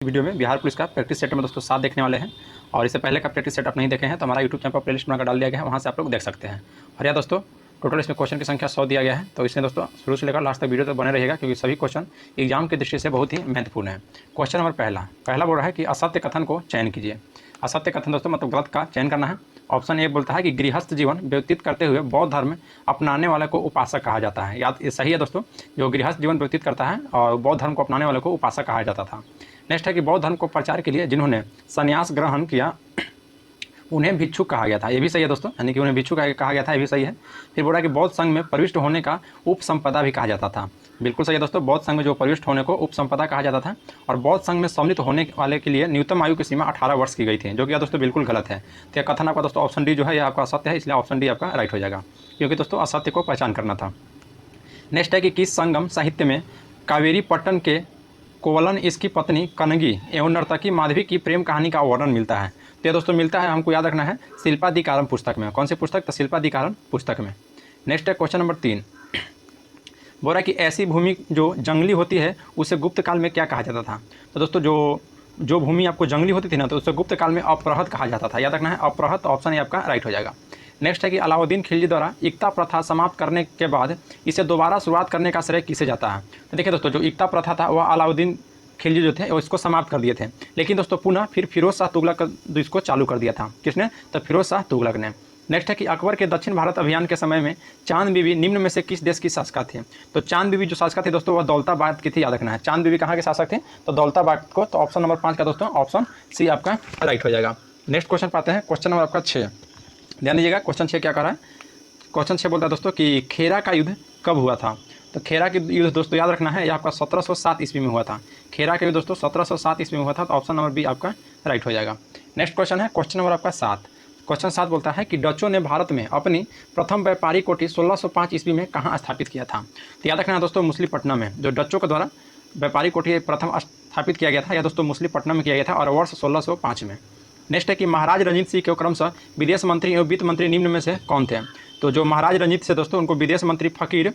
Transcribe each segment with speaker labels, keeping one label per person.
Speaker 1: Video में Bihar police का practice set में दोस्तों 7 देखने वाले हैं। और इससे पहले का प्रैक्टिस सेट आप नहीं देखे हैं तो हमारा यूट्यूब चैनल पर प्लेलिस्ट बनाकर डाल दिया गया है, वहाँ से आप लोग देख सकते हैं। और यह दोस्तों टोटल इसमें क्वेश्चन की संख्या 100 दिया गया है, तो इसमें दोस्तों शुरू से लेकर लास्ट तक वीडियो तक बने रहेगा, क्योंकि सभी क्वेश्चन एग्जाम की दृष्टि से बहुत ही महत्वपूर्ण है। क्वेश्चन नंबर पहला बोल रहा है कि असत्य कथन को चयन कीजिए। असत्य कथन दोस्तों मतलब गलत का चयन करना है। ऑप्शन ए बोलता है कि गृहस्थ जीवन व्यतीत करते हुए बौद्ध धर्म अपनाने वाले को उपासक कहा जाता है। याद ये सही है दोस्तों, जो गृहस्थ जीवन व्यतीत करता है और बौद्ध धर्म को अपनाने वाले को उपासक कहा जाता था। नेक्स्ट है कि बौद्ध धर्म को प्रचार के लिए जिन्होंने संन्यास ग्रहण किया उन्हें भिक्षुक कहा गया था। ये भी सही है दोस्तों, यानी कि उन्हें भिक्षुक कहा गया था, ये भी सही है। फिर बोला कि बौद्ध संघ में प्रविष्ट होने का उपसंपदा भी कहा जाता था। बिल्कुल सही है दोस्तों, बौद्ध संघ में जो प्रविष्ट होने को उपसंपदा कहा जाता था। और बौद्ध संघ में सम्मिलित होने वाले के लिए न्यूनतम आयु की सीमा 18 वर्ष की गई थी, जो कि दोस्तों बिल्कुल गलत है। तो यह कथन आपका दोस्तों ऑप्शन डी जो है यह आपका असत्य है, इसलिए ऑप्शन डी आपका राइट हो जाएगा, क्योंकि दोस्तों असत्य को पहचान करना था। नेक्स्ट है कि किस संगम साहित्य में कावेरी पट्टन के कोवलन इसकी पत्नी कनगी एवं नर्तकी माधवी की प्रेम कहानी का वर्णन मिलता है। तो ये दोस्तों मिलता है, हमको याद रखना है, शिल्पाधिकारम पुस्तक में। कौन सी पुस्तक? तो शिल्पाधिकारम पुस्तक में। नेक्स्ट है क्वेश्चन नंबर 3, बोल रहा है कि ऐसी भूमि जो जंगली होती है उसे गुप्त काल में क्या कहा जाता था। तो दोस्तों जो भूमि आपको जंगली होती थी ना, तो उसे गुप्त काल में अपरहत कहा जाता था। याद रखना है अपरहत, ऑप्शन ये आपका राइट हो जाएगा। नेक्स्ट है कि अलाउद्दीन खिलजी द्वारा एकता प्रथा समाप्त करने के बाद इसे दोबारा शुरुआत करने का श्रेय किसे जाता है। तो देखिए दोस्तों, जो एकता प्रथा था वह अलाउद्दीन खिलजी जो थे वो इसको समाप्त कर दिए थे, लेकिन दोस्तों पुनः फिर फिरोज शाह तुगलक इसको चालू कर दिया था। किसने? तो फिरोज शाह तुगलक ने। नेक्स्ट है कि अकबर के दक्षिण भारत अभियान के समय में चांद बीबी निम्न में से किस देश की शासका थी। तो चांद बीबी जो शासका थी दोस्तों वह दौलताबाद की थी। याद रखना है चांद बीबी कहाँ के शासक थे, तो दौलताबाद को। तो ऑप्शन नंबर 5 का दोस्तों ऑप्शन सी आपका राइट हो जाएगा। नेक्स्ट क्वेश्चन पाते हैं, क्वेश्चन नंबर आपका 6। ध्यान दीजिएगा, क्वेश्चन 6 क्या कर रहा है। क्वेश्चन 6 बोलता है दोस्तों कि खेरा का युद्ध कब हुआ था। तो खेरा के युद्ध दोस्तों याद रखना है, यह आपका 1707 ईस्वी में हुआ था। खेरा के युद्ध दोस्तों 1707 ईस्वी में हुआ था, तो ऑप्शन नंबर बी आपका राइट हो जाएगा। नेक्स्ट क्वेश्चन है क्वेश्चन नंबर आपका 7। क्वेश्चन 7 बोलता है कि डचों ने भारत में अपनी प्रथम व्यापारी कोठी 1605 ईस्वी में कहाँ स्थापित किया था। तो याद रखना है दोस्तों मछलीपट्टनम में, जो डचों के द्वारा व्यापारी कोठी प्रथम स्थापित किया गया था, यह दोस्तों मछलीपट्टनम में किया गया था और वर्ष 1605 में। नेक्स्ट है कि महाराज रंजीत सिंह के क्रमशः विदेश मंत्री एवं वित्त मंत्री निम्न में से कौन थे। तो जो महाराज रंजीत से दोस्तों उनको विदेश मंत्री फकीर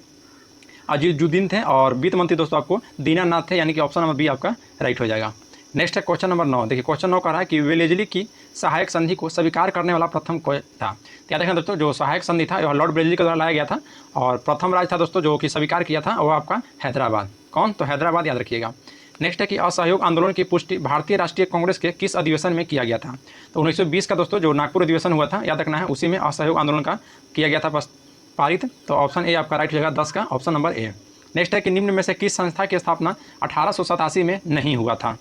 Speaker 1: अजीजुद्दीन थे और वित्त मंत्री दोस्तों आपको दीनानाथ थे, यानी कि ऑप्शन नंबर बी आपका राइट हो जाएगा। नेक्स्ट है क्वेश्चन नंबर 9। देखिए क्वेश्चन 9 कह रहा है कि वेलेजली की सहायक संधि को स्वीकार करने वाला प्रथम कोई था। तो याद रखना दोस्तों, जो सहायक संधि था वह लॉर्ड वेलेजली के द्वारा लाया गया था और प्रथम राज था दोस्तों जो कि स्वीकार किया था वह आपका हैदराबाद। कौन? तो हैदराबाद, याद रखिएगा। नेक्स्ट है कि असहयोग आंदोलन की पुष्टि भारतीय राष्ट्रीय कांग्रेस के किस अधिवेशन में किया गया था। तो 1920 का दोस्तों जो नागपुर अधिवेशन हुआ था, याद रखना है, उसी में असहयोग आंदोलन का किया गया था पारित। तो ऑप्शन ए आपका राइट हो जाएगा, 10 का ऑप्शन नंबर ए। नेक्स्ट है कि निम्न में से किस संस्था की स्थापना 1887 में नहीं हुआ था।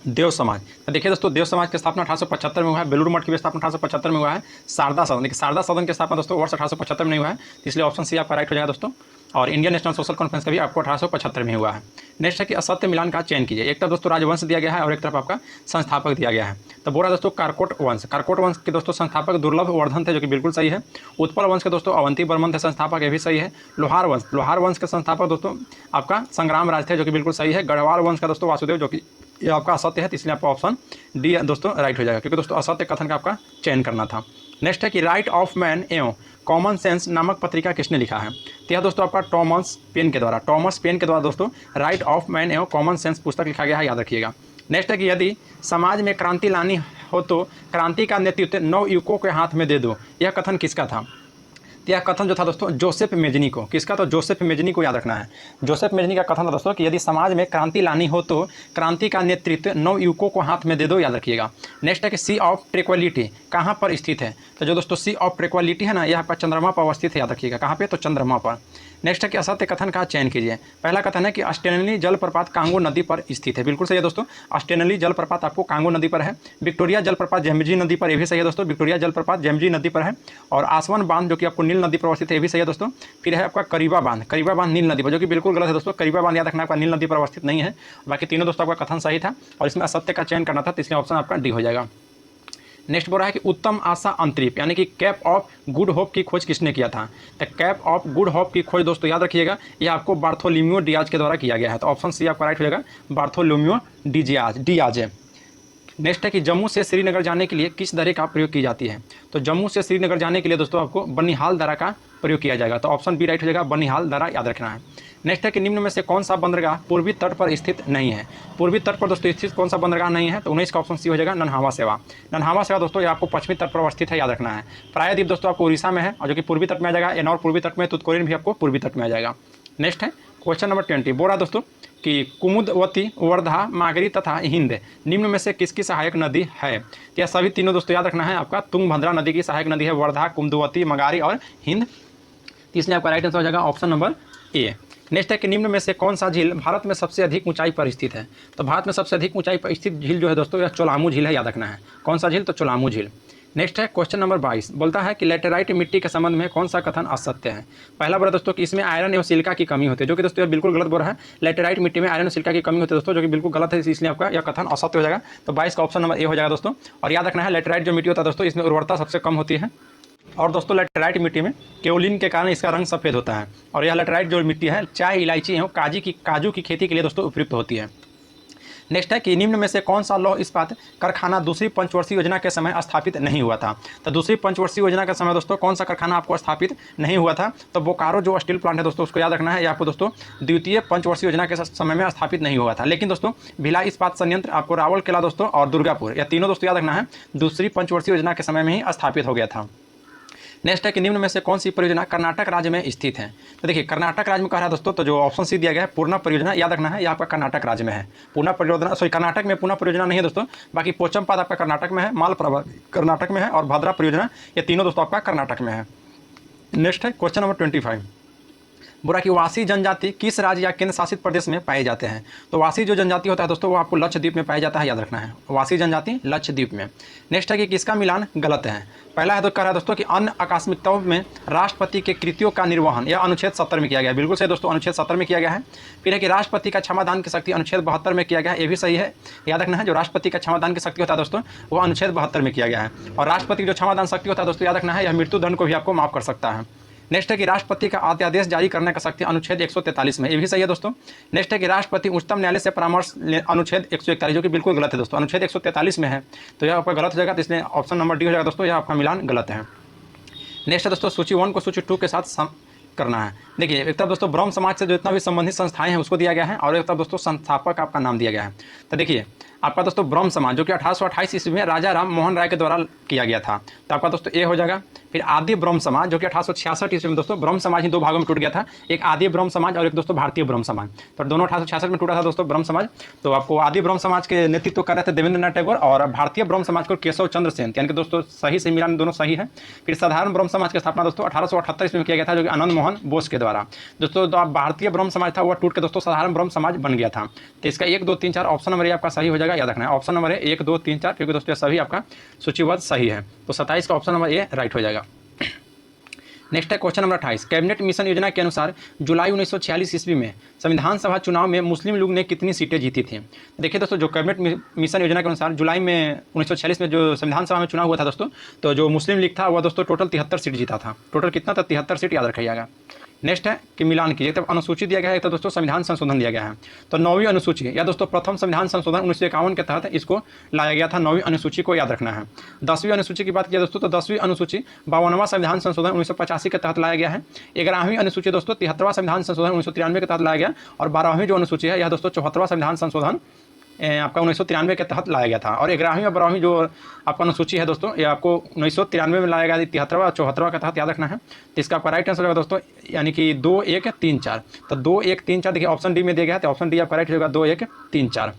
Speaker 1: देव समाज। तो देखिए दोस्तों, देव समाज की स्थापना 1875 में हुआ है। बेलूर मठ की भी स्थापना 1875 में हुआ है। शारदा सदन, देखिए शारदा सदन की स्थापना दोस्तों वर्ष 1875 में नहीं हुआ है, इसलिए ऑप्शन सी आपका राइट हो जाएगा दोस्तों। और इंडियन नेशनल सोशल कॉन्फ्रेंस का भी आपको 1875 में हुआ है। नेक्स्ट है कि असत्य मिलान का चयन कीजिए। एक तरफ दोस्तों राजवंश दिया गया है और एक तरफ आपका संस्थापक दिया गया है। तो बोला दोस्तों कारकोट वंश के दोस्तों संस्थापक दुर्लभ वर्धन थे, जो कि बिल्कुल सही है। उत्पल वंश के दोस्तों अवंती बर्मन थे संस्थापक, ये भी सही है। लोहार वंश के संस्थापक दोस्तों आपका संग्राम राज थे, जो कि बिल्कुल सही है। गढ़वाल वंश का दोस्तों वासुदेव, जो कि ये आपका असत्य है, इसलिए आपका ऑप्शन डी दोस्तों राइट हो जाएगा, क्योंकि दोस्तों असत्य कथन का आपका चयन करना था। नेक्स्ट है कि राइट ऑफ मैन एवं कॉमन सेंस नामक पत्रिका किसने लिखा है। तो यह दोस्तों आपका टॉमस पेन के द्वारा दोस्तों राइट ऑफ मैन एवं कॉमन सेंस पुस्तक लिखा गया है, याद रखिएगा। नेक्स्ट है कि यदि समाज में क्रांति लानी हो तो क्रांति का नेतृत्व नवयुवकों के हाथ में दे दो, यह कथन किसका था। तो यह कथन जो था दोस्तों जोसेफ मेजनी को। किसका? तो जोसेफ मेजनी को याद रखना है। जोसेफ मेजनी का कथन था दोस्तों कि यदि समाज में क्रांति लानी हो तो क्रांति का नेतृत्व नवयुवकों को हाथ में दे दो, याद रखिएगा। नेक्स्ट है कि सी ऑफ ट्रैंक्विलिटी कहाँ पर स्थित है। तो जो दोस्तों सी ऑफ ट्रैंक्विलिटी है ना, यह आपका चंद्रमा पर अवस्थित है, याद रखिएगा। कहाँ पे? तो चंद्रमा पर। नेक्स्ट है कि असत्य कथन का चयन कीजिए। पहला कथन है कि अस्टेनली जलप्रपात कांगो नदी पर स्थित है। बिल्कुल सही है दोस्तों, अस्टेनली जलप्रपात आपको कांगो नदी पर है। विक्टोरिया जलप्रपात जेमजी नदी पर, यह भी सही है दोस्तों, विक्टोरिया जलप्रपात जेमजी नदी पर है। और आसवन बांध जो कि आपको नील नदी पर अवस्थित है, ये भी सही है दोस्तों। फिर है आपका करीबा बांध नील नदी पर, जो कि बिल्कुल गलत है दोस्तों। करीबा बांध याद रखना आपका नील नदी पर अवस्थित नहीं है। बाकी तीनों दोस्तों आपका कथन सही था और इसमें असत्य का चयन करना था, तो इसलिए ऑप्शन आपका डी हो जाएगा। नेक्स्ट बोल रहा है कि उत्तम आशा अंतरिप यानी कि कैप ऑफ गुड होप की खोज किसने किया था। तो कैप ऑफ गुड होप की खोज दोस्तों याद रखिएगा, यह आपको बार्थोलोम्यू डियाज के द्वारा किया गया है। तो ऑप्शन सी आपका राइट हो जाएगा, बार्थोलोम्यू डियाज। नेक्स्ट है कि जम्मू से श्रीनगर जाने के लिए किस दर्रे का प्रयोग की जाती है। तो जम्मू से श्रीनगर जाने के लिए दोस्तों आपको बनिहाल दर्रा का प्रयोग किया जाएगा। तो ऑप्शन बी राइट हो जाएगा, बनिहाल दर्रा याद रखना है। नेक्स्ट है कि निम्न में से कौन सा बंदरगाह पूर्वी तट पर स्थित नहीं है। पूर्वी तट पर दोस्तों स्थित कौन सा बंदरगाह नहीं है। तो 19 का ऑप्शन सी हो जाएगा, नन्हावा सेवा। नन्हावा सेवा दोस्तों ये आपको पश्चिमी तट पर अवस्थित है, याद रखना है। प्रायद्वीप दोस्तों आपको उड़ीसा में है और जो कि पूर्वी तट में आ जाएगा। एनौर पूर्वी तट में, तुतकोरिन भी आपको पूर्वी तट में आ जाएगा। नेक्स्ट है क्वेश्चन नंबर 20, बोल रहा दोस्तों कि कुमुदवती, वर्धा, मागरी तथा हिंद निम्न में से किसकी सहायक नदी है। तो यह सभी तीनों दोस्तों याद रखना है, आपका तुंगभद्रा नदी की सहायक नदी है वर्धा, कुमुदवती, मगारी और हिंद। इसलिए आपका राइट आंसर हो जाएगा ऑप्शन नंबर ए। नेक्स्ट है कि निम्न में से कौन सा झील भारत में सबसे अधिक ऊंचाई पर स्थित है। तो भारत में सबसे अधिक ऊंचाई पर स्थित झील जो है दोस्तों यह चोलामू झील है, याद रखना है। कौन सा झील, तो चोलामू झील। नेक्स्ट है क्वेश्चन नंबर 22, बोलता है कि लेटेराइट मिट्टी के संबंध में कौन सा कथन असत्य है। पहला बोला दोस्तों कि इसमें आयरन एवं सिलिका की कमी होती है, जो कि दोस्तों बिल्कुल गलत बोल रहा है। लेटेराइट मिट्टी में आयरन और सिलिका की कमी होती है दोस्तों, जो कि बिल्कुल गलत है, इसलिए आपका यह कथन असत्य हो जाएगा। तो 22 का ऑप्शन नंबर ए हो जाएगा दोस्तों। और याद रखना है लेटेराइट जो मिट्टी होता है दोस्तों इसमें उर्वरता सबसे कम होती है। और दोस्तों लेटेराइट मिट्टी में केओलिन के कारण इसका रंग सफ़ेद होता है। और यह लेटेराइट जो मिट्टी है चाय, इलायची एवं काजू की खेती के लिए दोस्तों उपयुक्त होती है। नेक्स्ट है कि निम्न में से कौन सा लौह इस्पात कारखाना दूसरी पंचवर्षीय योजना के समय स्थापित नहीं हुआ था। तो दूसरी पंचवर्षीय योजना के समय दोस्तों कौन सा कारखाना आपको स्थापित नहीं हुआ था। तो बोकारो जो स्टील प्लांट है दोस्तों उसको याद रखना है, यह आपको दोस्तों द्वितीय पंचवर्षीय योजना के समय में स्थापित नहीं हुआ था। लेकिन दोस्तों भिलाई इस्पात संयंत्र, आपको रावल किला दोस्तों और दुर्गापुर, यह तीनों दोस्तों याद रखना है दूसरी पंचवर्षीय योजना के समय में ही स्थापित हो गया था। नेक्स्ट है कि निम्न में से कौन सी परियोजना कर्नाटक राज्य में स्थित है। तो देखिए कर्नाटक राज्य में कह रहा है दोस्तों, तो जो ऑप्शन सी दिया गया है पूर्णा परियोजना, याद रखना है यह आपका कर्नाटक राज्य में है। पूर्णा परियोजना कर्नाटक में पूर्णा परियोजना नहीं है दोस्तों, बाकी पोचमपाद आपका कर्नाटक में है, मालप्रभा कर्नाटक में है और भद्रा परियोजना ये तीनों दोस्तों आपका कर्नाटक में है। नेक्स्ट है क्वेश्चन नंबर 25, बुरा कि वासी जनजाति किस राज्य या केंद्र शासित प्रदेश में पाए जाते हैं। तो वासी जो जनजाति होता है दोस्तों वो आपको लक्षद्वीप में पाया जाता है, याद रखना है वासी जनजाति लक्षद्वीप में। नेक्स्ट है कि किसका मिलान गलत है। पहला है तो कह रहा है दोस्तों कि अन्य आकस्मिकताओं में राष्ट्रपति के कृत्यों का निर्वहन यह अनुच्छेद 70 में किया गया है, बिल्कुल सही दोस्तों अनुच्छेद 70 में किया गया है। फिर है कि राष्ट्रपति का क्षमादान की शक्ति अनुच्छेद 72 में किया गया है, ये भी सही है, याद रखना है जो राष्ट्रपति का क्षमादान की शक्ति होता है दोस्तों वो अनुच्छेद 72 में किया गया है। और राष्ट्रपति जो क्षमादान शक्ति होता है दोस्तों याद रखना है यह मृत्युदंड को भी आपको माफ कर सकता है। नेक्स्ट है कि राष्ट्रपति का अध्यादेश जारी करने का शक्ति अनुच्छेद 143 में, ये भी सही है दोस्तों। नेक्स्ट है कि राष्ट्रपति उच्चतम न्यायालय से परामर्श अनुच्छेद 141, जो कि बिल्कुल गलत है दोस्तों, अनुच्छेद 143 में है, तो यह आपका गलत हो जाएगा। तो इसलिए ऑप्शन नंबर डी हो जाएगा दोस्तों, यह आपका मिलान गलत है। नेक्स्ट है दोस्तों सूची 1 को सूची 2 के साथ करना है। देखिए एक तरफ दोस्तों ब्रह्म समाज से जो इतना भी संबंधित संस्थाएं हैं उसको दिया गया है और एक तरफ दोस्तों संस्थापक आपका नाम दिया गया है। तो देखिए आपका दोस्तों ब्रह्म समाज जो कि 1828 ईस्वी में राजा राम मोहन राय के द्वारा किया गया था, तो आपका दोस्तों ए हो जाएगा। फिर आदि ब्रह्म समाज जो कि 1866 ईस्वी में दोस्तों ब्रह्म समाज ही 2 भागों में टूट गया था, एक आदि ब्रह्म समाज और एक दोस्तों भारतीय ब्रह्म समाज, तो दोनों 1866 में टूटा था दोस्तों ब्रह्म समाज। तो आपको आदि ब्रह्म समाज के नेतृत्व कर रहे थे देवेंद्र नाथ टैगोर और भारतीय ब्रह्म समाज को केशव चंद्र सेन, यानी कि दोस्तों सही से मिलान दोनों सही है। फिर साधारण ब्रह्म समाज की स्थापना दोस्तों 1878 ईस्वी में किया गया था, जो कि आनंद मोहन बोस के द्वारा। दोस्तों तो भारतीय ब्रह्म समाज था वह टूट के दोस्तों साधारण ब्रह्म समाज बन गया था। तो इसका 1 2 3 4 ऑप्शन नंबर आपका सही हो जाएगा, याद रखना है ऑप्शन नंबर 1 2 3 4, क्योंकि दोस्तों सभी आपका सूचीबद्ध सही है। तो 27 का ऑप्शन नंबर ए राइट हो जाएगा। नेक्स्ट है क्वेश्चन नंबर 28, कैबिनेट मिशन योजना के अनुसार जुलाई 1946 ईस्वी में संविधान सभा चुनाव में मुस्लिम लीग ने कितनी सीटें जीती थी। देखिए दोस्तों जो कैबिनेट मिशन योजना के अनुसार जुलाई में 1946 में जो संविधान सभा में चुनाव हुआ था दोस्तों, तो जो मुस्लिम लीग था वह दोस्तों टोटल 73 सीट जीता था। टोटल कितना था, 73 सीट, याद रखिएगा। नेक्स्ट है कि मिलान कीजिए, तब अनुसूची दिया गया है, तो दोस्तों संविधान संशोधन दिया गया है। तो 9वीं अनुसूची या दोस्तों प्रथम संविधान संशोधन 1951 के तहत इसको लाया गया था। 9वीं अनुसूची को याद रखना है। 10वीं अनुसूची की बात किया दोस्तों, तो 10वीं अनुसूची 52वां संविधान संशोधन 1985 के तहत लाया गया है। 11वीं अनुसूची दोस्तों 73वां संविधान संशोधन 1993 के तहत लाया गया। और 12वीं जो अनुसूची है यह दोस्तों 74वां संविधान संशोधन आपका 1993 के तहत लाया गया था। और 11वीं और 12वीं जो आपका अनुसूची है दोस्तों ये आपको 1993 में लाया गया, 73वां और 74वां के तहत, याद रखना है। तो इसका आपका राइट आंसर होगा दोस्तों, यानी कि 2 1 3 4। तो 2 1 3 4 देखिए ऑप्शन डी में दिया गया है, तो ऑप्शन डी आपका राइट होगा 2 1 3 4,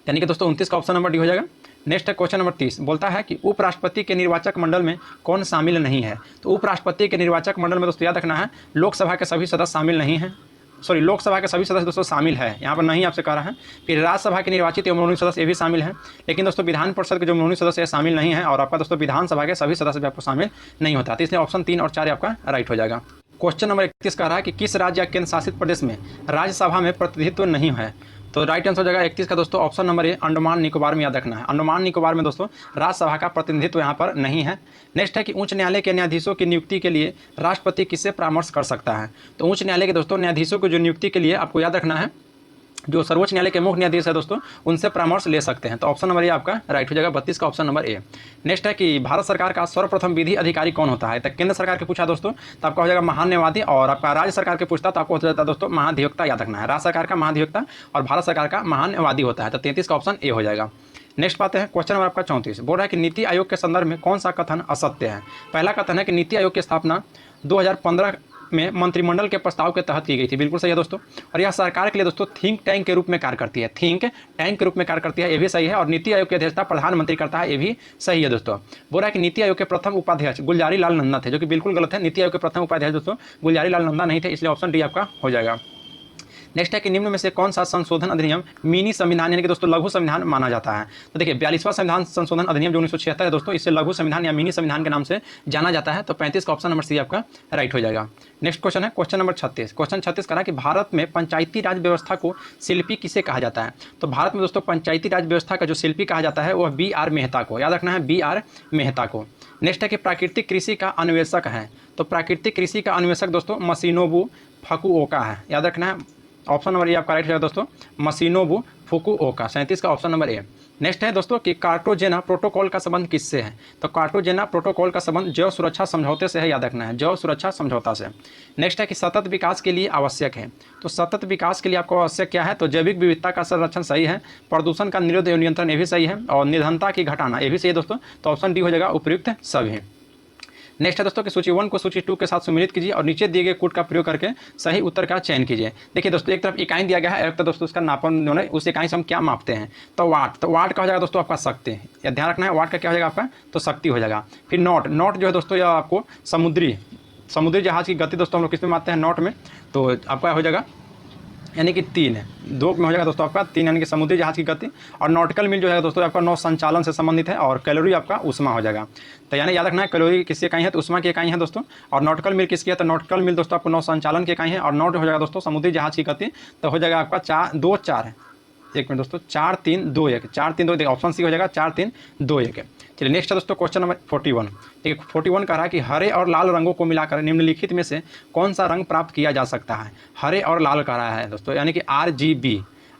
Speaker 1: यानी कि दोस्तों 29 का ऑप्शन नंबर डी हो जाएगा। नेक्स्ट है क्वेश्चन नंबर 30, बोलता है कि उपराष्ट्रपति के निर्वाचक मंडल में कौन शामिल नहीं है। तो उपराष्ट्रपति के निर्वाचक मंडल में दोस्तों याद रखना है लोकसभा के सभी सदस्य शामिल नहीं हैं, सॉरी लोकसभा के सभी सदस्य दोस्तों शामिल है, यहाँ पर नहीं आपसे कह रहा है। फिर राज्यसभा के निर्वाचित एवं मनोनीत सदस्य ये भी शामिल हैं, लेकिन दोस्तों विधान परिषद के जो मनोनीत सदस्य शामिल नहीं है। और आपका दोस्तों विधानसभा के सभी सदस्य भी आपको शामिल नहीं होता, तो इसलिए ऑप्शन 3 और 4 आपका राइट हो जाएगा। क्वेश्चन नंबर 31 कह रहा है कि किस राज्य या केंद्र शासित प्रदेश में राज्यसभा में प्रतिनिधित्व नहीं है। तो राइट आंसर हो जाएगा 31 का दोस्तों option number A Andaman Nicobar में, याद रखना है अंडमान निकोबार में दोस्तों राज्यसभा का प्रतिनिधित्व यहाँ पर नहीं है। नेक्स्ट है कि उच्च न्यायालय के न्यायाधीशों की नियुक्ति के लिए राष्ट्रपति किससे परामर्श कर सकता है। तो उच्च न्यायालय के दोस्तों न्यायाधीशों की जो नियुक्ति के लिए आपको याद रखना है जो सर्वोच्च न्यायालय के मुख्य न्यायाधीश है दोस्तों, उनसे परामर्श ले सकते हैं। तो ऑप्शन नंबर ए आपका राइट हो जाएगा, 32 का ऑप्शन नंबर ए। नेक्स्ट है कि भारत सरकार का सर्वप्रथम विधि अधिकारी कौन होता है। तो केंद्र सरकार के पूछा दोस्तों तो आपका हो जाएगा महान्यायवादी, और आपका राज्य सरकार के पूछता तो आपको हो जाता है दोस्तों महाधिवक्ता, याद रखना है। राज्य सरकार का महाधिवक्ता और भारत सरकार का महान्यायवादी होता है। तो 33 का ऑप्शन ए हो जाएगा। नेक्स्ट बात है क्वेश्चन नंबर आपका 34, बोल रहा है कि नीति आयोग के संदर्भ में कौन सा कथन असत्य है। पहला कथन है कि नीति आयोग की स्थापना 2015 में मंत्रिमंडल के प्रस्ताव के तहत की गई थी, बिल्कुल सही है दोस्तों। और यह सरकार के लिए दोस्तों थिंक टैंक के रूप में कार्य करती है, थिंक टैंक के रूप में कार्य करती है, ये भी सही है। और नीति आयोग की अध्यक्षता प्रधानमंत्री करता है, ये भी सही है दोस्तों। बोल रहा है कि नीति आयोग के प्रथम उपाध्यक्ष गुलजारी लाल नंदा थे, जो कि बिल्कुल गलत है। नीति आयोग के प्रथम उपाध्यक्ष दोस्तों गुलजारी लाल नंदा नहीं थे, इसलिए ऑप्शन डी आपका हो जाएगा। नेक्स्ट है कि निम्न में से कौन सा संशोधन अधिनियम मिनी संविधान यानी कि दोस्तों लघु संविधान माना जाता है। तो देखिए 42वां संविधान संशोधन अधिनियम जो 1976 है दोस्तों, इसे लघु संविधान या मिनी संविधान के नाम से जाना जाता है। तो 35 का ऑप्शन नंबर सी आपका राइट हो जाएगा। नेक्स्ट क्वेश्चन है क्वेश्चन नंबर 36। क्वेश्चन 36 कहा कि भारत में पंचायती राज व्यवस्था को शिल्पी किसे कहा जाता है। तो भारत में दोस्तों पंचायती राज व्यवस्था का जो शिल्पी कहा जाता है वह BR मेहता को, याद रखना है BR मेहता को। नेक्स्ट है कि प्राकृतिक कृषि का अन्वेषक है। तो प्राकृतिक कृषि का अन्वेषक दोस्तों मशीनोबू फकुओका है, याद रखना है। ऑप्शन नंबर ए आपका राइट है दोस्तों, मशीनोबू फुकुओका, 37 का ऑप्शन नंबर ए। नेक्स्ट है दोस्तों कि कार्टागेना प्रोटोकॉल का संबंध किससे है। तो कार्टागेना प्रोटोकॉल का संबंध जैव सुरक्षा समझौते से है, याद रखना है, जैव सुरक्षा समझौता से। नेक्स्ट है कि सतत विकास के लिए आवश्यक है। तो सतत विकास के लिए आपको आवश्यक क्या है। तो जैविक विविधता का संरक्षण सही है, प्रदूषण का निरोध एवं नियंत्रण ये भी सही है, और निर्धनता की घटाना ये भी सही है दोस्तों। तो ऑप्शन डी हो जाएगा उपयुक्त सभी। नेक्स्ट है दोस्तों कि सूची 1 को सूची 2 के साथ सम्मिलित कीजिए और नीचे दिए गए कोड का प्रयोग करके सही उत्तर का चयन कीजिए। देखिए दोस्तों एक तरफ इकाई दिया गया है, एक तरफ दोस्तों उसका नापन जो है उस इकाई से हम क्या मापते हैं। तो वाट, तो वाट का हो जाएगा दोस्तों आपका शक्ति, या ध्यान रखना है वाट का क्या हो जाएगा आपका, तो शक्ति हो जाएगा। फिर नॉट, नॉट जो है दोस्तों यह आपको समुद्री जहाज की गति दोस्तों हम लोग किस में मापते हैं, नॉट में। तो आपका हो जाएगा यानी कि 3 है, 2 में हो जाएगा दोस्तों आपका 3 यानी कि समुद्री जहाज की गति। और नॉटिकल मील जो है दोस्तों आपका नौ संचालन से संबंधित है, और कैलोरी आपका उष्मा हो जाएगा। तो यानी याद रखना है कैलोरी किसकी इकाई है, तो उष्मा की इकाई है दोस्तों। और नॉटिकल मील किसकी है, तो नॉटिकल मील दोस्तों आपको नौ संचालन की इकाई है। और नॉट हो जाएगा दोस्तों समुद्री जहाज की गति। तो हो जाएगा आपका 4 एक मिनट दोस्तों 4 3 2 1 4 3 2 ऑप्शन सी हो जाएगा 4 3 2 1। चलिए नेक्स्ट है दोस्तों क्वेश्चन नंबर 41। ठीक है 41 कह रहा है कि हरे और लाल रंगों को मिलाकर निम्नलिखित में से कौन सा रंग प्राप्त किया जा सकता है। हरे और लाल कह रहा है दोस्तों, यानी कि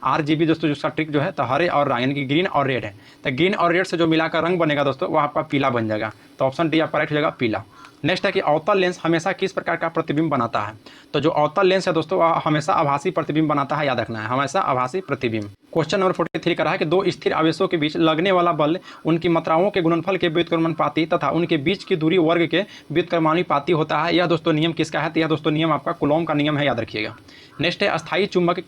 Speaker 1: RGB दोस्तों जिसका ट्रिक जो है तो हरे और यानी कि ग्रीन और रेड है। तो ग्रीन और रेड से जो मिलाकर रंग बनेगा दोस्तों वह आपका पीला बन जाएगा। तो ऑप्शन डी आपका राइट हो जाएगा पीला। नेक्स्ट है कि अवतल लेंस हमेशा किस प्रकार का प्रतिबिंब बनाता है। तो जो अवतल लेंस है दोस्तों वह हमेशा आभासी प्रतिबिंब बनाता है, याद रखना है, हमेशा आभासी प्रतिबिंब। क्वेश्चन नंबर 43 कह रहा है कि दो स्थिर आवेशों के बीच लगने वाला बल उनकी मात्राओं के गुणनफल के व्युत्क्रमानुपाती तथा उनके बीच की दूरी वर्ग के व्युत्क्रमानुपाती होता है। यह दोस्तों नियम किसका है, तो यह दोस्तों नियम आपका कूलॉम का नियम है, याद रखिएगा। नेक्स्ट है अस्थायी चुंबक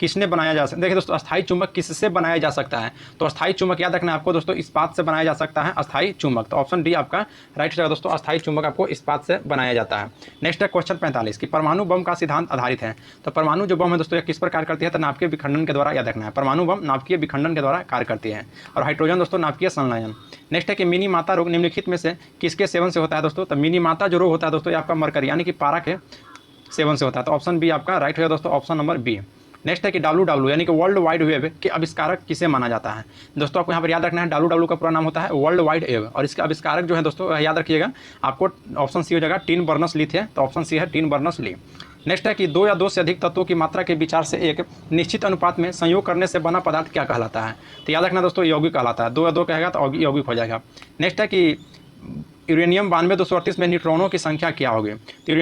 Speaker 1: किसने बनाया जा सकता है। देखिए दोस्तों अस्थायी चुंबक किससे बनाया जा सकता है। तो अस्थायी चुंबक याद रखना है आपको दोस्तों इस्पात से बनाया जा सकता है अस्थायी चुंबक। तो ऑप्शन डी आपका राइट रहेगा दोस्तों, अस्थायी चुंबक आपको इस्पात से बनाया जाता है। नेक्स्ट है क्वेश्चन 45 कि परमाणु बम का सिद्धांत आधारित है। तो परमाणु जो बम है दोस्तों यह किस पर कार्य करती है, तो नाभिकीय विखंडन के द्वारा, याद रखना है, परमाणु बम नाभिकीय विखंडन के द्वारा कार्य करती है। और हाइड्रोजन दोस्तों नाभिकीय संलयन। नेक्स्ट है कि मिनी माता रोग निम्नलिखित में से किसके सेवन से होता है दोस्तों। तो मिनी माता जो रोग होता है दोस्तों ये आपका मरकरी यानी कि पारा के सेवन से होता है। तो ऑप्शन बी आपका राइट होगा दोस्तों, ऑप्शन नंबर बी। नेक्स्ट है कि WW यानी कि वर्ल्ड वाइड वेब के आविष्कारक किसे माना जाता है। दोस्तों आपको यहाँ पर याद रखना है WW का पूरा नाम होता है वर्ल्ड वाइड वेब, और इसके आविष्कारक जो है दोस्तों याद रखिएगा आपको ऑप्शन सी हो जाएगा टिन बर्नर्स ली थे। तो ऑप्शन सी है टिन बर्नर्स ली। नेक्स्ट है कि 2 या 2 से अधिक तत्वों की मात्रा के विचार से एक निश्चित अनुपात में संयोग करने से बना पदार्थ क्या कहलाता है। तो याद रखना दोस्तों यौगिक कहलाता है। 2 या 2 कहेगा तो यौगिक हो जाएगा। नेक्स्ट है कि यूरेनियम 92-238 में न्यूट्रॉनों की संख्या क्या होगी। तो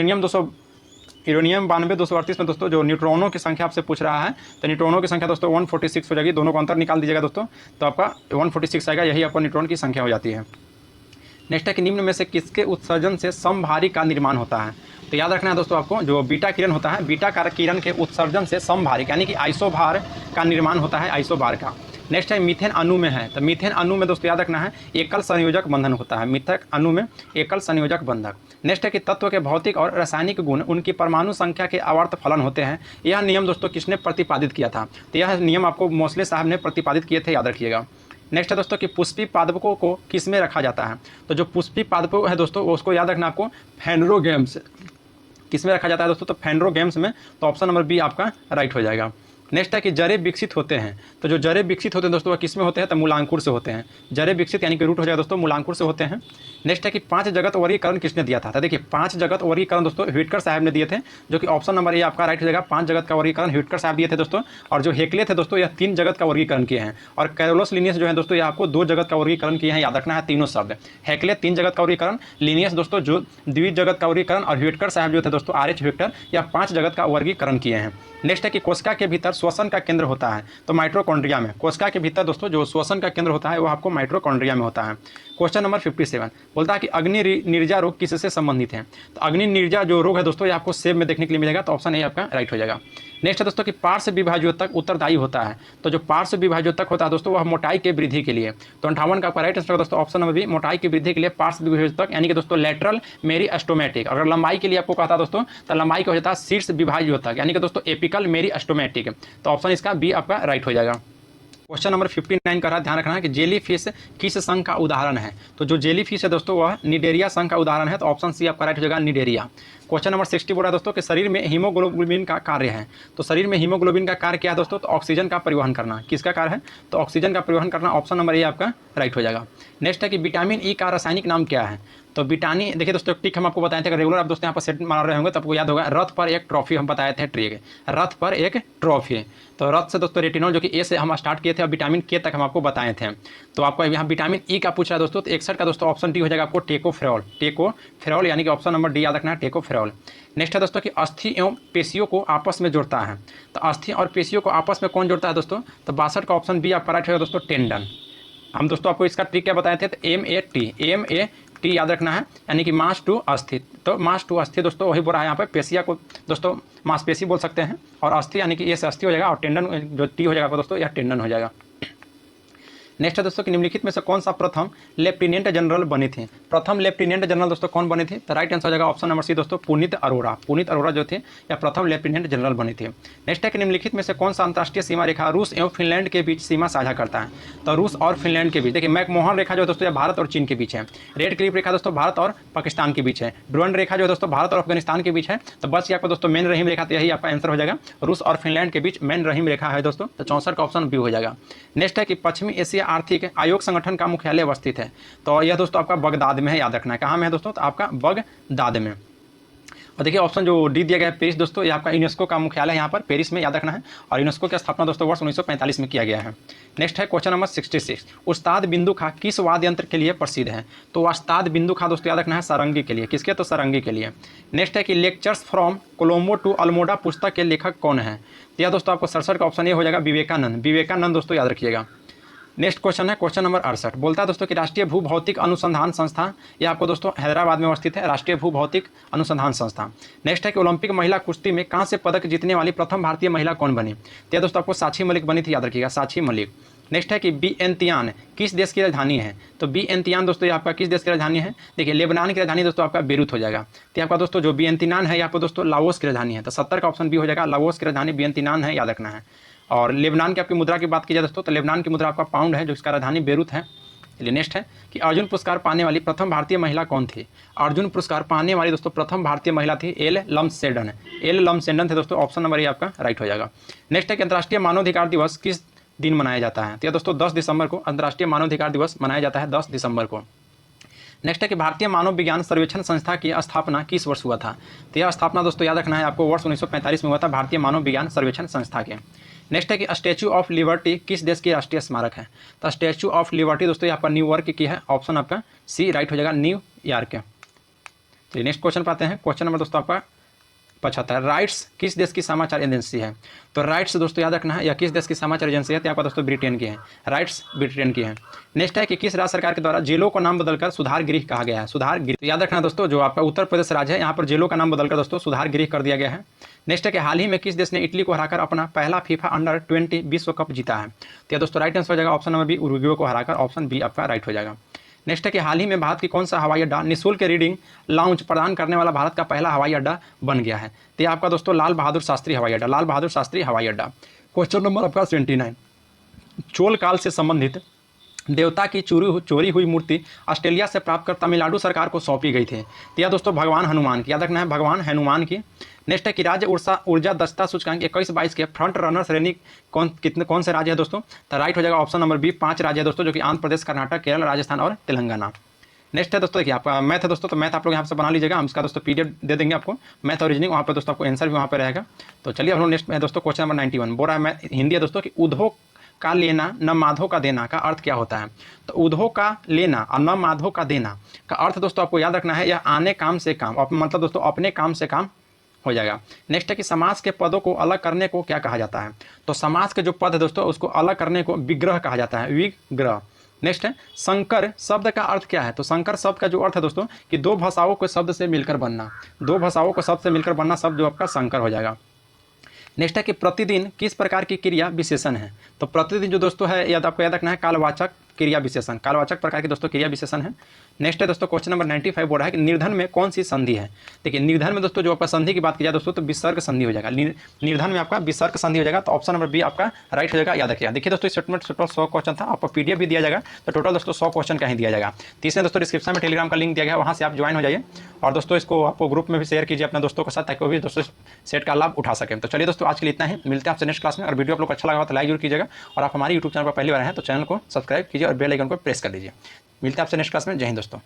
Speaker 1: यूरेनियम 92-238 में दोस्तों जो न्यूट्रॉनों की संख्या आपसे पूछ रहा है तो न्यूट्रॉनों की संख्या दोस्तों 146 हो जाएगी। दोनों को अंतर निकाल दीजिएगा दोस्तों तो आपका 146 आएगा, यही आपको न्यूट्रॉन की संख्या हो जाती है। नेक्स्ट है कि निम्न में से किसके उत्सर्जन से समभारी का निर्माण होता है। तो याद रखना है दोस्तों आपको जो बीटा किरण होता है, बीटा किरण के उत्सर्जन से समभारी यानी कि आइसोभार का निर्माण होता है, आइसोभार का। नेक्स्ट है मीथेन अणु में है। तो मीथेन अणु में दोस्तों याद रखना है एकल संयोजक बंधन होता है, मीथेन अणु में एकल संयोजक बंधक। नेक्स्ट है कि तत्व के भौतिक और रासायनिक गुण उनकी परमाणु संख्या के आवर्त फलन होते हैं। यह नियम दोस्तों किसने प्रतिपादित किया था। तो यह नियम आपको मोस्ले साहब ने प्रतिपादित किए थे, याद रखिएगा। नेक्स्ट है दोस्तों कि पुष्पी पादपों को किस में रखा जाता है। तो जो पुष्पी पादप है दोस्तों उसको याद रखना आपको फेनरोगेम्स किस में रखा जाता है दोस्तों, तो फेनरोगेम्स में। तो ऑप्शन नंबर बी आपका राइट हो जाएगा। नेक्स्ट है कि जड़ें विकसित होते हैं, तो जो जड़ें विकसित होते हैं दोस्तों वह किस में होते हैं, तो मूलांकुर से होते हैं। जड़ें विकसित यानी कि रूट हो जाएगा दोस्तों, मूलांकुर से होते हैं। नेक्स्ट है कि 5 जगत वर्गीकरण किसने दिया था, तो देखिए 5 जगत वर्गीकरण दोस्तों व्हिटकर साहब ने दिए थे, जो कि ऑप्शन नंबर ए आपका राइट हो जाएगा। 5 जगत का वर्गीकरण व्हिटकर साहब दिए थे दोस्तों। और जो हेकले थे दोस्तों यह 3 जगत का वर्गीकरण किए हैं। और कैरोलस लिनियस जो है दोस्तों ये आपको 2 जगत का वर्गीकरण किए हैं, याद रखना है तीनों शब्द। हेकले 3 जगत का वर्गीकरण, लिनियस दोस्तों जो द्वि जगत का वर्गीकरण, और व्हिटकर साहब जो थे दोस्तों RH व्हिटकर, या 5 जगत का वर्गीकरण किए हैं। नेक्स्ट है कि कोशिका के भीतर श्वसन का केंद्र होता है, तो माइटोकॉन्ड्रिया में। कोशिका के भीतर दोस्तों जो श्वसन का केंद्र होता है वो आपको माइटोकॉन्ड्रिया में होता है। क्वेश्चन नंबर 57 बोलता है कि अग्नि निर्जा रोग किससे संबंधित है, तो अग्नि निर्जा जो रोग है दोस्तों ये आपको सेब में देखने के लिए मिलेगा, तो ऑप्शन ए आपका राइट हो जाएगा। नेक्स्ट है दोस्तों कि पार्श्व विभाज्योतक उत्तरदायी होता है, तो जो पार्श्व विभाज्योतक होता है दोस्तों वह मोटाई के वृद्धि के लिए, तो 58 का आपका राइट आंसर दोस्तों ऑप्शन नंबर बी, मोटाई की वृद्धि के लिए पार्श्व विभाज्योतक यानी कि दोस्तों लेटरल मेरिस्टेमेटिक। अगर लंबाई के लिए आपको कहता दोस्तों तो लंबाई का हो जाता है शीर्ष विभाज्योतक यानी कि दोस्तों एपिकल मेरिस्टेमेटिक, तो ऑप्शन इसका बी आपका राइट हो जाएगा। क्वेश्चन नंबर 59 का ध्यान रखना है कि जेली फिश किस संघ का उदाहरण है, तो जो जेली फिश है दोस्तों वह निडेरिया संघ का उदाहरण है, तो ऑप्शन सी आपका राइट हो जाएगा निडेरिया। क्वेश्चन नंबर 60 बोल रहा है दोस्तों कि शरीर में हीमोग्लोबिन का कार्य है, तो शरीर में हीमोग्लोबिन का कार्य क्या है दोस्तों, तो ऑक्सीजन का परिवहन करना। किसका कार्य है, तो ऑक्सीजन का परिवहन करना, ऑप्शन नंबर ए आपका राइट हो जाएगा। नेक्स्ट है कि विटामिन ई का रासायनिक नाम क्या है, तो विटामिन देखिए दोस्तों टिक हम आपको बताए थे, अगर रेगुलर आप दोस्तों यहाँ पर सेट मार रहे होंगे तो आपको याद होगा, रथ पर एक ट्रॉफी हम बताए थे, ट्रिक रथ पर एक ट्रॉफी, तो रथ से दोस्तों रेटिनॉल जो कि ए से हम स्टार्ट किए थे और विटामिन के तक हम आपको बताए थे। तो आपको यहाँ विटामिन ई का पूछ रहा है दोस्तों, तो 61 का दोस्तों ऑप्शन डी हो जाएगा आपको टेकोफेरॉल। टेकोफेरॉल यानी कि ऑप्शन नंबर डी याद रखना है, टेकोफेरॉल। नेक्स्ट है दोस्तों कि अस्थि एवं पेशियों को आपस में जोड़ता है, तो अस्थि और पेशियों को आपस में कौन जोड़ता है दोस्तों, तो 62 का ऑप्शन बी आपका राइट होगा दोस्तों, टेंडन। हम दोस्तों आपको इसका ट्रिक क्या बताए थे, तो MAT याद रखना है, यानी कि मास टू अस्थि, तो मास टू अस्थि दोस्तों वही बोल रहा है यहाँ पे, पेशिया को दोस्तों मांसपेशी बोल सकते हैं, और अस्थि यानी कि ए से अस्थि हो जाएगा, और टेंडन जो टी हो जाएगा दोस्तों यह टेंडन हो जाएगा। नेक्स्ट है दोस्तों कि निम्नलिखित में से कौन सा प्रथम लेफ्टिनेंट जनरल बने थे, प्रथम लेफ्टिनेंट जनरल दोस्तों कौन बने थे, तो राइट आंसर हो जाएगा ऑप्शन नंबर सी दोस्तों, पुनीत अरोड़ा। पुनीत अरोड़ा जो थे या प्रथम लेफ्टिनेंट जनरल बने थे। नेक्स्ट है कि निम्नलिखित में से कौन सा अंतर्राष्ट्रीय सीमा रेखा रूस एवं फिनलैंड के बीच सीमा साझा करता है, तो रूस और फिनलैंड के बीच, देखिए मैकमोहन रेखा जो दोस्तों भारत और चीन के बीच है, रेड क्लिफ रेखा दोस्तों भारत और पाकिस्तान के बीच है, ड्रोन रेखा जो दोस्तों भारत और अफगानिस्तान के बीच है, तो बस ये आपको दोस्तों मेन रहीम रेखा, तो यही आपका आंसर हो जाएगा, रूस और फिनलैंड के बीच मेन रहीम रेखा है दोस्तों, तो 64 का ऑप्शन बी हो जाएगा। नेक्स्ट है कि पश्चिमी एशिया आर्थिक आयोग संगठन का मुख्यालय अवस्थित है, तो यह दोस्तों आपका बगदाद में है, याद रखना है कहाँ में है दोस्तों, तो आपका बगदाद में। और देखिए ऑप्शन जो डी दिया गया है पेरिस दोस्तों, ये आपका यूनेस्को का मुख्यालय यहाँ पर पेरिस में, याद रखना है, और यूनेस्को की स्थापना दोस्तों वर्ष 1945 में किया गया है। नेक्स्ट है क्वेश्चन नंबर 66, उस्ताद बिंदु खां किस वाद्य यंत्र के लिए प्रसिद्ध है, तो उस्ताद बिंदु खां दोस्तों याद रखना है सारंगी के लिए, किसके, तो सारंगी के लिए। नेक्स्ट है कि lectures from Colombo to Almora पुस्तक के लेखक कौन है, तो यह दोस्तों आपको 67 का ऑप्शन ये हो जाएगा विवेकानंद। विवेकानंद दोस्तों याद रखिएगा। नेक्स्ट क्वेश्चन है क्वेश्चन नंबर 68, बोलता है दोस्तों कि राष्ट्रीय भूभौतिक अनुसंधान संस्था, ये आपको दोस्तों हैदराबाद में अवस्थित है, राष्ट्रीय भूभौतिक अनुसंधान संस्था। नेक्स्ट है कि ओलंपिक महिला कुश्ती में कांस्य पदक जीतने वाली प्रथम भारतीय महिला कौन बनी, तो यह दोस्तों आपको साक्षी मलिक बनी थी, याद रखिएगा साक्षी मलिक। नेक्स्ट है कि वियंतियान किस देश की राजधानी है, तो वियंतियान दोस्तों ये आपका किस देश की राजधानी है, देखिए लेबनान की राजधानी दोस्तों आपका बेरूत हो जाएगा, तो आपका दोस्तों जो वियंतियान है आपको दोस्तों लाओस की राजधानी है, तो 70 का ऑप्शन बी हो जाएगा, लाओस की राजधानी वियंतियान है, याद रखना है। और लेबनान की आपकी मुद्रा की बात की जाए दोस्तों, तो लेबनान की मुद्रा आपका पाउंड है, जो इसका राजधानी बेरूत है। चलिए नेक्स्ट है कि अर्जुन पुरस्कार पाने वाली प्रथम भारतीय महिला कौन थी, अर्जुन पुरस्कार पाने वाली दोस्तों प्रथम भारतीय महिला थी एल लम्सेडन। एल लम्सेडन थे दोस्तों, ऑप्शन नंबर ये आपका राइट हो जाएगा। नेक्स्ट है कि अंतर्राष्ट्रीय मानवाधिकार दिवस किस दिन मनाया जाता है, तो यह दोस्तों 10 दिसंबर को अंतर्राष्ट्रीय मानवाधिकार दिवस मनाया जाता है, 10 दिसंबर को। नेक्स्ट है कि भारतीय मानव विज्ञान सर्वेक्षण संस्था की स्थापना किस वर्ष हुआ था, तो यह स्थापना दोस्तों याद रखना है आपको वर्ष 1945 में हुआ था, भारतीय मानव विज्ञान सर्वेक्षण संस्था के। नेक्स्ट है कि स्टैचू ऑफ लिबर्टी किस देश की राष्ट्रीय स्मारक है, तो स्टैचू ऑफ लिबर्टी दोस्तों ये आपका न्यूयॉर्क की है, ऑप्शन आपका सी राइट हो जाएगा, न्यूयॉर्क। चलिए नेक्स्ट क्वेश्चन पाते हैं, क्वेश्चन नंबर दोस्तों आपका 75, राइट्स किस देश की समाचार एजेंसी है, तो राइट्स दोस्तों याद रखना है या किस देश की समाचार एजेंसी है, तो आपका दोस्तों ब्रिटेन की है, राइट्स ब्रिटेन की है। नेक्स्ट है कि किस राज्य सरकार के द्वारा जेलों को नाम बदलकर सुधार गृह कहा गया है, सुधार गृह, तो याद रखना दोस्तों जो आपका उत्तर प्रदेश राज्य है यहाँ पर जेलों का नाम बदलकर दोस्तों सुधार गृह कर दिया गया है। नेक्स्ट है कि हाल ही में किस देश ने इटली को हराकर अपना पहला फीफा अंडर 20 विश्व कप जीता है, तो यह दोस्तों राइट आंसर हो जाएगा ऑप्शन नंबर बी, उरुग्वे को हराकर, ऑप्शन बी आपका राइट हो जाएगा। नेक्स्ट है कि हाल ही में भारत की कौन सा हवाई अड्डा निःशुल्क रीडिंग लाउंज प्रदान करने वाला भारत का पहला हवाई अड्डा बन गया है, तो यह आपका दोस्तों लाल बहादुर शास्त्री हवाई अड्डा, लाल बहादुर शास्त्री हवाई अड्डा। क्वेश्चन नंबर आपका 29, चोल काल से संबंधित देवता की चोरी हुई मूर्ति ऑस्ट्रेलिया से प्राप्त कर तमिलनाडु सरकार को सौंपी गई थी। तो यह दोस्तों भगवान हनुमान की, याद रखना है भगवान हनुमान की। नेक्स्ट है कि राज्य ऊर्जा दक्षता सूचकांक 21-22 के फ्रंट रनर श्रेणी कौन से राज्य है दोस्तों? तो राइट हो जाएगा ऑप्शन नंबर बी, 5 राज्य है दोस्तों, जो कि आंध्र प्रदेश, कर्नाटक, केरल, राजस्थान और तेलंगाना। नेक्स्ट है दोस्तों, देखिए आपका मैथ है दोस्तों, तो मैथ आप लोग यहाँ से बना लीजिएगा, हम इसका दोस्तों पीडीएफ दे देंगे आपको, मैथ और रीजनिंग, वहाँ पर दोस्तों आपको आंसर भी वहाँ पर रहेगा। तो चलिए हम लोग नेक्स्ट है दोस्तों क्वेश्चन नंबर 91 बोल रहा है, मैं हिंदी है दोस्तों, कि उद्योग का लेना न माधो का देना का अर्थ क्या होता है? तो उद्योग का लेना और न माधो का देना का अर्थ दोस्तों आपको याद रखना है, यह आने काम से काम, मतलब दोस्तों अपने काम से काम हो जाएगा। नेक्स्ट है कि समाज के पदों को अलग करने को क्या कहा जाता है? तो समाज के जो पद है दोस्तों उसको अलग करने को विग्रह कहा जाता है, विग्रह। नेक्स्ट है संकर शब्द का अर्थ क्या है? तो संकर शब्द का जो अर्थ है दोस्तों कि दो भाषाओं को शब्द से मिलकर बनना, दो भाषाओं को शब्द से मिलकर बनना शब्द जो आपका संकर हो जाएगा। नेक्स्ट है कि प्रतिदिन किस प्रकार की क्रिया विशेषण है? तो प्रतिदिन जो दोस्तों है आपको याद रखना है कालवाचक क्रिया विशेषण, कालवाचक प्रकार की दोस्तों क्रिया विशेषण है। नेक्स्ट है दोस्तों क्वेश्चन नंबर 95 बोल रहा है कि निर्धन में कौन सी संधि है? देखिए निर्धन में दोस्तों जो आपका संधि की बात की जाए दोस्तों तो विसर्ग संधि हो जाएगा, निर्धन में आपका विसर्ग संधि हो जाएगा। तो ऑप्शन नंबर बी आपका राइट हो जाएगा, याद रखिएगा। देखिए दोस्तों इस टोटल 100 क्वेश्चन था, आपको पीडीएफ भी दिया जाएगा, तो टोटल दोस्तों 100 क्वेश्चन का ही दिया जाएगा। तीसरे दोस्तों डिस्क्रिप्शन में टेलीग्राम का लिंक दिया गया है, वहाँ से आप ज्वाइन हो जाइए, और दोस्तों इसको आपको ग्रुप में भी शेयर कीजिए अपने दोस्तों के साथ, ताकि वो भी दोस्तों सेट का लाभ उठा सकें। तो चलिए दोस्तों आज के लिए इतना ही, मिलते हैं आपसे नेक्स्ट क्लास में। और वीडियो आप लोग अच्छा लगा तो लाइक जरूर कीजिएगा, और आप हमारे यूट्यूब चैनल पर पहली बार हैं तो चैनल को सब्सक्राइब कीजिए और बेल आइकन को प्रेस कर दीजिए। मिलते हैं आपसे नेक्स्ट क्लास में। जय हिंद दोस्तों।